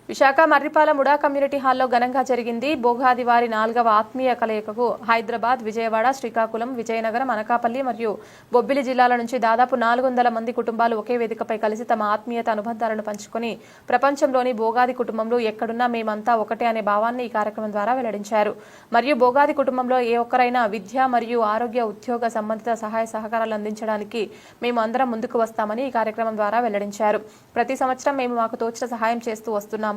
Visakha మర్రిపాల MUDA community హాల్లో ఘనంగా జరిగింది. బోగాది వారి 4వ ఆత్మీయ కలయికకు హైదరాబాద్, విజయవాడ, శ్రీకాకుళం, విజయనగరం, అనకాపల్లి మరియు బొబ్బిలి జిల్లాల నుంచి దాదాపు 400 మంది కుటుంబాలు ఒకే వేదికపై కలిసి తమ ఆత్మీయత అనుబంధాలను పంచుకొని ప్రపంచంలోని బోగాది కుటుంబంలో ఎక్కడున్నా మేమంతా ఒకటే అనే భావాన్ని ఈ కార్యక్రమం ద్వారా వెల్లడించారు. మరియు బోగాది కుటుంబంలో ఏ ఒక్కరైనా విద్య మరియు ఆరోగ్య, ఉద్యోగ సంబంధిత సహాయ సహకారాలు అందించడానికి మేము అందరం ముందుకు వస్తామని ఈ కార్యక్రమం ద్వారా వెల్లడించారు. ప్రతి సంవత్సరం మేము మాకు తోచిన సహాయం చేస్తూ వస్తున్నాము.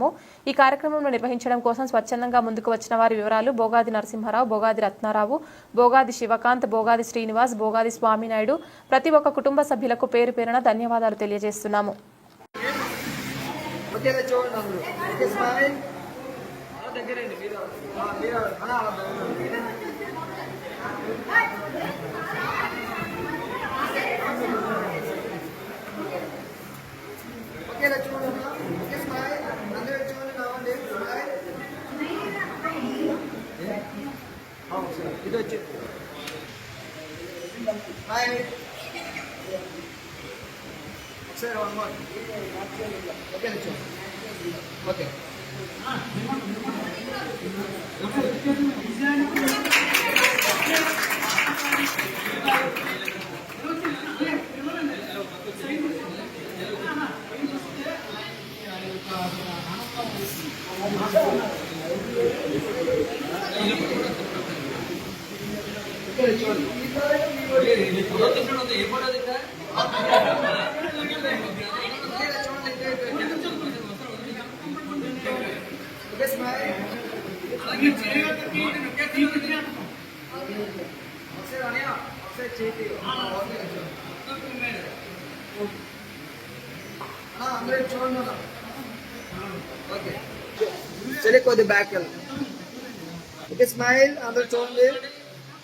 ఈ కార్యక్రమంలో నిర్వహించడం కోసం స్వచ్ఛందంగా ముందుకు వచ్చిన వారి వివరాలు: బోగాది నరసింహారావు, బోగాది రత్నారావు, బోగాది శివకాంత్, బోగాది శ్రీనివాస్, బోగాది స్వామినాయుడు. ప్రతి ఒక్క కుటుంబ సభ్యులకు పేరు పేరున ధన్యవాదాలు తెలియజేస్తున్నాము. ఇది వచ్చి సరే వన్ మోర్ ఓకే ఓకే चले कोई बैक कर ओके स्माइल अंदर చూడండి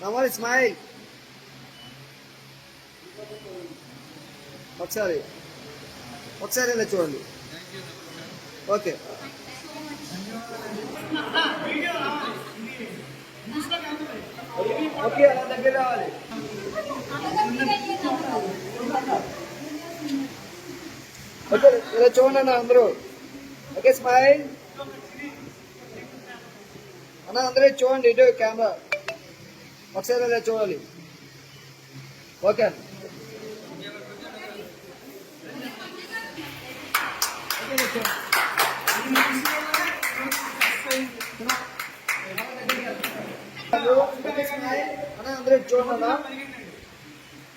నమస్తే స్మైల్ ఒకసారి ఇలా చూడండి ఓకే ఓకే అలా దగ్గర రావాలి ఓకే ఇలా చూడండి అందరూ ఓకే స్మైల్ అన్న అందరూ చూడండి ఇటు కెమెరా ఒకసారి ఇలా చూడాలి ఓకే అన్న అందరూ చూడండి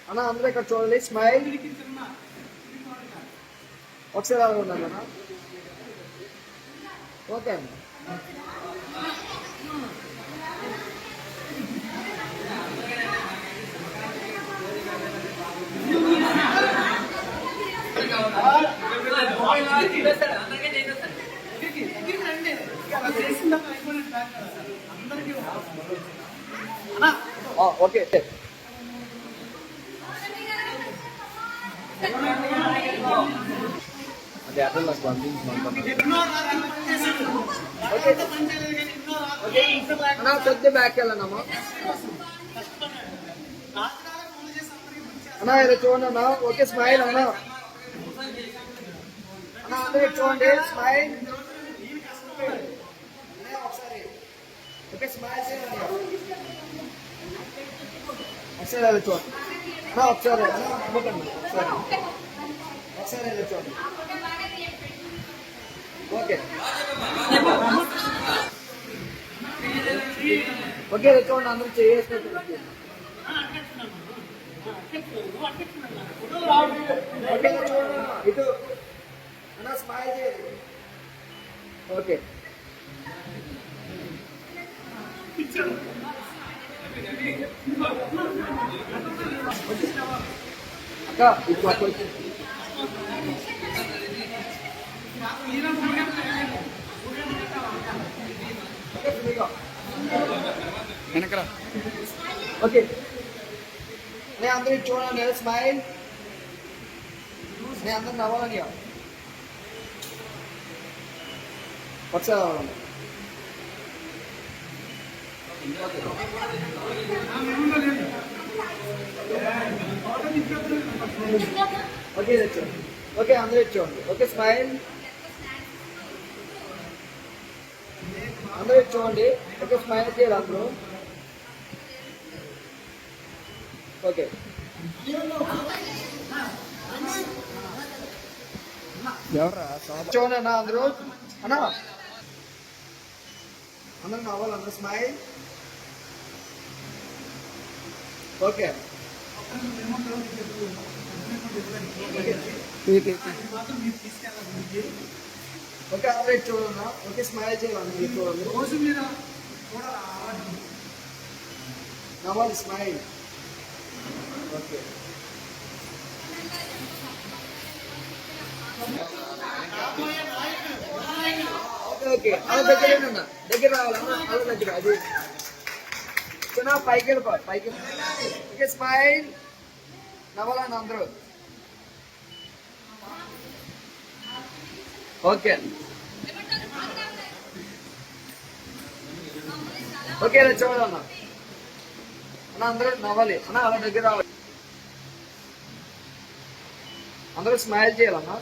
అన్న అందరూ ఇక్కడ చూడాలి స్మైల్ ఒకసారి అలా ఉండాలి అన్న ఓకే అన్న ఓకే అదే అర్థం నాకు కొద్ది బ్యాక్ వెళ్ళనమ్మా అన్నా ఇలా చూడండి అన్నా ఓకే స్మైల్ అన్నా అన్నా అందరూ చూడండి స్మైల్ ఒకసారి ఓకే స్మైల్ ఒకసారి ఇలా చూడండి అన్నా ఒకసారి ఒకసారి ఇలా చూడండి ఓకే ఓకే ఇలా చూడండి అందరూ చేసేసినట్టు ఇటు అన్నా స్మైల్ చేయాలి ఓకే అక్క ఇటు వెనకరా ఓకే నేను అందరూ చూడండి స్మైల్ నేను అందరు నవ్వాలని ఒకసారి ఓకే ఓకే అందరూ చూడండి ఓకే స్మైల్ అందరూ ఇటు చూడండి. ఓకే, స్మైల్ చేయాలి అందరూ. ఓకే, చూడండి అన్న అందరూ. అన్న అందరూ నవ్వాలి, అందరూ స్మైల్. ఓకే, ఓకే అందరూ ఇటు చూడన్నా. ఓకే, స్మైల్ చేయాలి అందరూ చూడండి. నవ్వాలి, స్మైల్. ఓకే, ఓకే అలా దగ్గర అన్న, దగ్గర రావాలన్నా, అలా దగ్గర. అది చిన్న పైకి వెళ్ళిపో, పైకి. Okay, smile. నవ్వాలన్న అందరూ. ఓకే, ఓకే ఇలా చూడాలన్న. అన్న అందరూ నవ్వాలి అన్న, అలా దగ్గర రావాలి. అందరూ స్మైల్ చేయాలన్నా.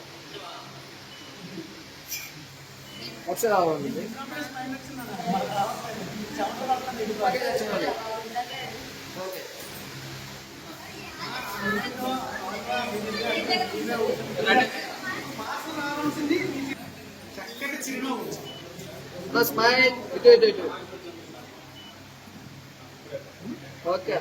ఒకసారి రావాలి. ఓకే, ఇలా చూడాలి. Okay, smile. ఇటు ఇటు ఇటు. ఓకే.